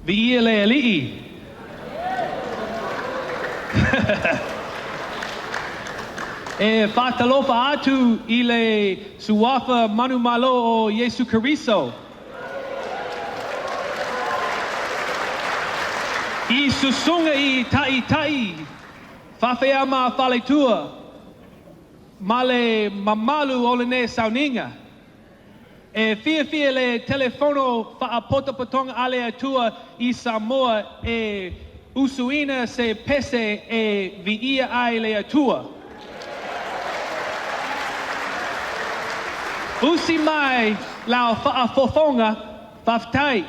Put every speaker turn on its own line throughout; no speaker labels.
Viile ali'i. E whātalofa atu I le suafa manu malo o Yesu Kariso. I susunga I tai, whawhea ma whaletua, ma le mamalu o le ne sauninga. E fia le telefono whaapotapatonga ale atua I Samoa e usuina se pese e viia ai le atua. Usi mai lao whaafofonga whaftai.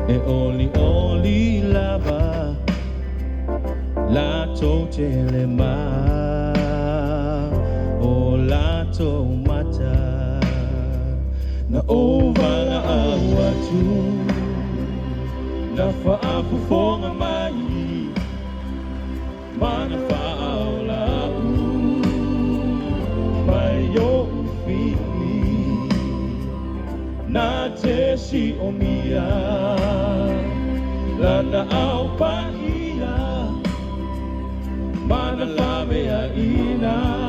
E oli lava la totele ma o la tomata na ovanga awatu na faafufonga mai mana faula mai yo na te si o mia lana au pahia mana lave a ina